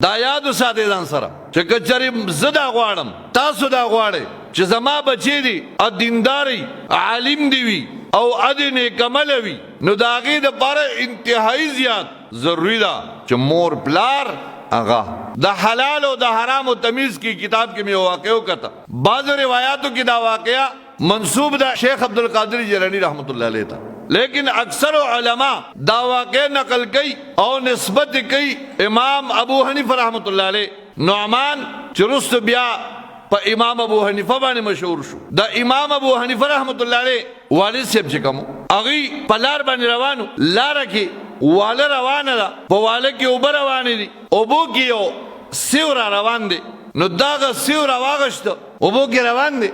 دا یاد وساتئ ځان سره چې که چېرې زه دا غواړم تاسو دا غواړئ چې زما بچی دي دینداري عالم دي وي او ادې نیک عمله وي نو د هغې دپاره انتهایي زیات ضروري ده چې مور پلار هغه د حلال او د حرامو تمیز کی کتاب کې مې واقع وکړه بعضو روایاتو کې دا واقعه منسوب ده شیخ عبدالقادر جیلانی رحمت الله علیه ته لیکن اکثر علماء دا واقع نقل کئی او نسبت کئی امام ابو حنیفہ رحمت اللہ علیہ نعمان چرست بیا پا امام ابو حنیفہ باندې مشهور شو دا امام ابو حنیفہ رحمت اللہ علیہ والد سیب چکمو اغی پلار باندې روانو لارا کی والا روانه دا پا والا کی اوبا روانه دی اوبو کی یو سیو را روان دی نو داغا سیو را واغشتا اوبو کی روان دی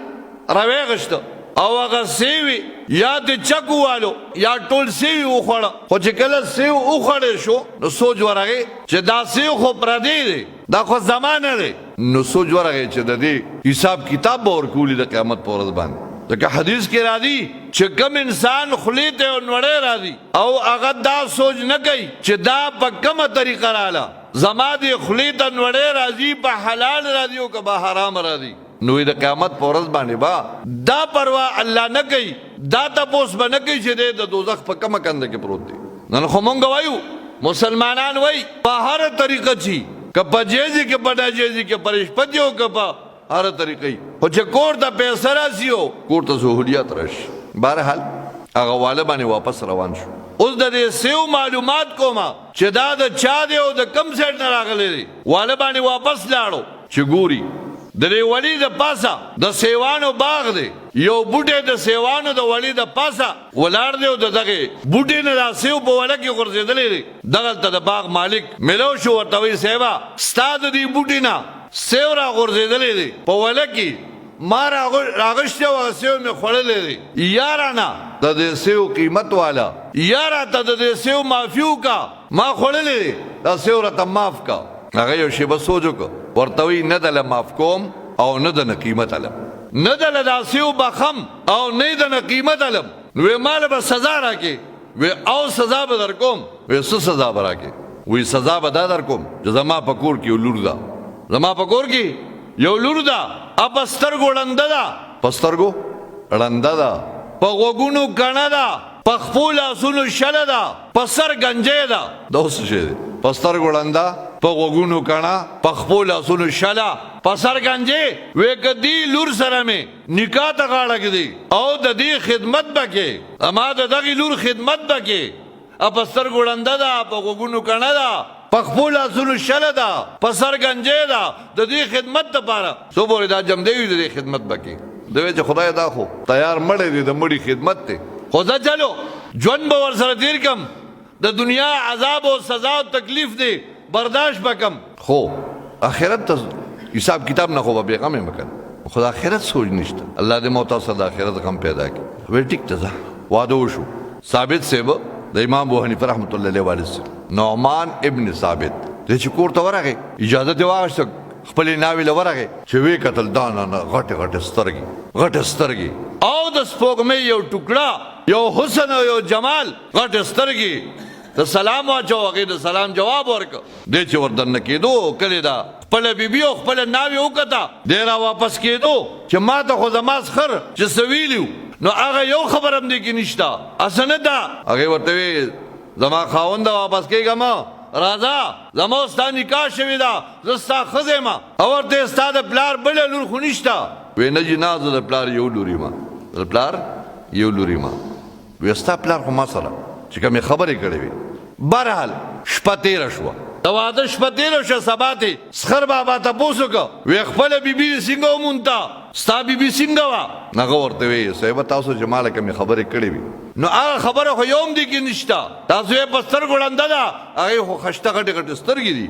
رویغشتا او اگر سیوی یا دی چکو والو یا ټول سیوی اخوڑا خو چه کل سیو اخوڑی شو نو سوچ ورگی چه دا سیو خو پردی دی دا خو زمانه دی نو سوچ ورگی چه دا دی حساب کتاب باور کولی دا قیامت پورد باندی دکه حدیث کې را دی چې کم انسان خلی ته نوړی را دی او هغه دا سوچ نه کوي چې دا په کومه طریقه راله زما دی خلی ته نوړی راځي په حلال راځي او که په حرام راځي نو د قیامت په ورځ باندې با دا پروا الله نه کوي دا تپوس به نه کوي چې د دوزخ په کومه کنده کې پروت دی نن خو مونږ وایو مسلمانان وایي په هر طریقه چی که په جیزي کې په ناجیزي کې پرشپتي او که په هر طریقې خو چې کور ته پیسه راسي او کور ته سهولیات راشي بهرحال هغه واله باندې واپس روان شو اوس د دې سیو معلومات کومه چې دا د چا دی او د کم سیټ نه راغلی دی واله باندې واپس لاړو چې ګوري د دې ولی د پاسه د سیوانو باغ دی یو بوټی د سیوانو د ولی د پاسه ولاړ دی او د دغې بوټي نه دا سیو په وله کې غورځېدلی دی دغلته د باغ مالک ملو شو ورته وایي صاحبه ستا د دې بوټي نه سیو را غورځېدلی دی په وله کې ما راغشتی او هغه سیو مې خوړلی دی یارانه د دې سیو قیمت والا یاره ته د دې سیو معافي وکړه ما خوړلی دی دا سیو راته معاف کړه هغه یو شیبه سوچ وکړه ورته وایي نه دله معاف کوم او نه د نه قیمت علم نه دله دا سیو بخم او نه د نه قیمت علم نو وی ماله به سزا راکې وی او سزا به در کوم وی څه سزا به راکې وی سزا به دا در کوم چې زما په کور کې یو لور ده زما په کور کې یو لور ده په سترګو ړنده ده په سترګو ړنده ده په غوږونو کڼه ده په خپو لاسونو شله ده په سر گنجې ده دا اوس څه شی دی په سترګو ړنده په غوږونو کڼه په خپو لاسونو شله په سر گنجې وی که دې لور سره مې نکاح ته غاړه ږدي او د دې خدمت به کې اما د دغې لور خدمت به کې په سترګو ړنده ده په غوږونو کڼه ده په خپو لاسونو شله ده په سر گنجې ده د دې خدمت دپاره څو پورې دا جمدی وي د دې خدمت به کې د وی چې خدای دا خو تیار مړی دی د مړي خدمت دی خو زه چلو ژوند به ورسره تیر کم د دنیا عذاب او سزا او تکلیف دی برداشت بکم خو آخرت ته حساب کتاب نه خو به بېغم یم کنه خو د آخرت سوچ نشته الله دې مو تاسو د آخرت غم پیدا کړي ویل ټیک ته ځه واده وشو ثابت صاحب د امام ابو حنیفه رحمت الله علیه والد صاحب نعمان ابن ثابت دې چې کور ته ورغی اجازه دې واغسته خپلې ناوې له ورغی چې ویې کتل دا نه غټې غټې سترګې او د سپوږمۍ یو ټوکړه یو حسن او یو جمال غټې سترګې د سلام واچو هغې د سلام جواب ورکړه دی چې ور دننه کېدو کلې ده خپله بیبي او خپله ناوې وکته دی را واپس کېدو چې ما ته خو زما سخر چې څه ویلي نو هغه یو خبر هم دی کې نشته اسه نه ده هغې ورته وی زما خاونده واپس کېږم راځه زما ستا نکاح شوې ده زه ستا ښځه یم او ورته ستا د پلار بله لور خو نشته وی نه جي نه زه د پلار یو لور یم د پلار یو لور یم وی ستا پلار خو ما سره چې کومې خبرې کړې وي بهرحال شپه تېره شوه د واده شپه تېره شوه سبا ته سخر بابا تپوس وکړه وی خپله بیبي دې څنګه ومونته ستا بیبي څنګه وه هغه ورته وی صاحبه تاسو چې ما له کومې خبرې کړې وي نو هغه خبره خو یو هم دې کې نشته تاسو یې په سترګو ړنده ده هغې خو خشته غټې غټې سترګې دي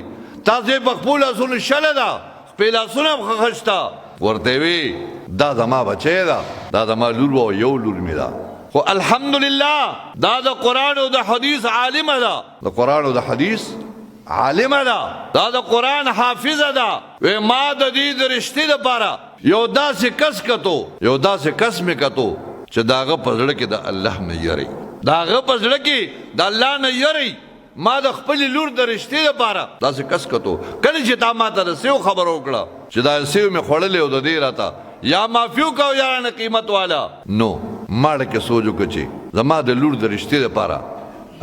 تاسو یې په خپلو لاسونو شله ده خپې لاسونه هم ښه خشته ورته وی دا زما بچی ده دا زما لور وه یو لور مې ده خو الحمدلله دا د قرآن او د حدیث عالمه ده د قرآن او د حدیث عالمه ده دا د قرآن حافظه ده وی ما د دې د رشتې دپاره یو داسې کس کتو یو داسې کس مې کتو چې د هغه په زړه کې د الله نه یری د هغه په زړه کې د الله نه یری ما د خپل لور د رشتې لپاره داسې کس کتو کله چې تا ما ته د سیو خبر وکړه چې دا سیو مې خوړلې او د دې راته یا مافیو کا یا نه قیمت والا نو ماړه کې سوچو چې زما د لور د رشتې لپاره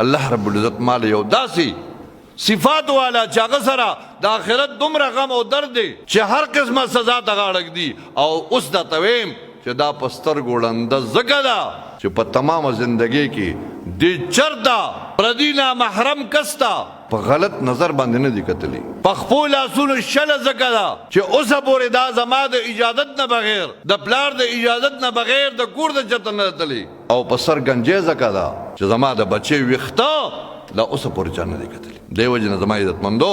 الله رب العزت مال یو داسې صفات والا چې هغه سره د آخرت دومره غم او درد دی چې هر قسمه سزا ته غاړه دی او اوس دا تویم چې دا په سترګو ړنده ځکه ده چې په تمامه زندګۍ کې د چرته پردي نامحرم کس ته په غلط نظر باندې نه دي کتلی په خپلو لاسونو شله ځکه ده چې اوسه پورې دا زما د اجازت نه بغیر د پلار د اجازت نه بغیر د کور د چته نه تللی او په سر گنجې ځکه ده چې زما د بچې ویښته لا اوسه پورې چا نه دي کتلی دی وجه نه زما عزتمندو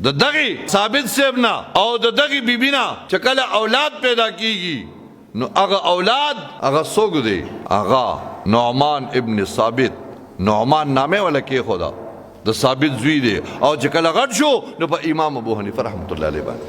د دغې ثابت صاحب نه او د دغې بیبي نه چې کله اولاد پیدا کیږي نو هغه اولاد هغه څوک دی هغه نعمان ابن ثابت نعمان نامه ولا کې خدا د ثابت زوی دی او چې کله غټ شو نو په امام ابو حنیفه رحمت الله علیه باندې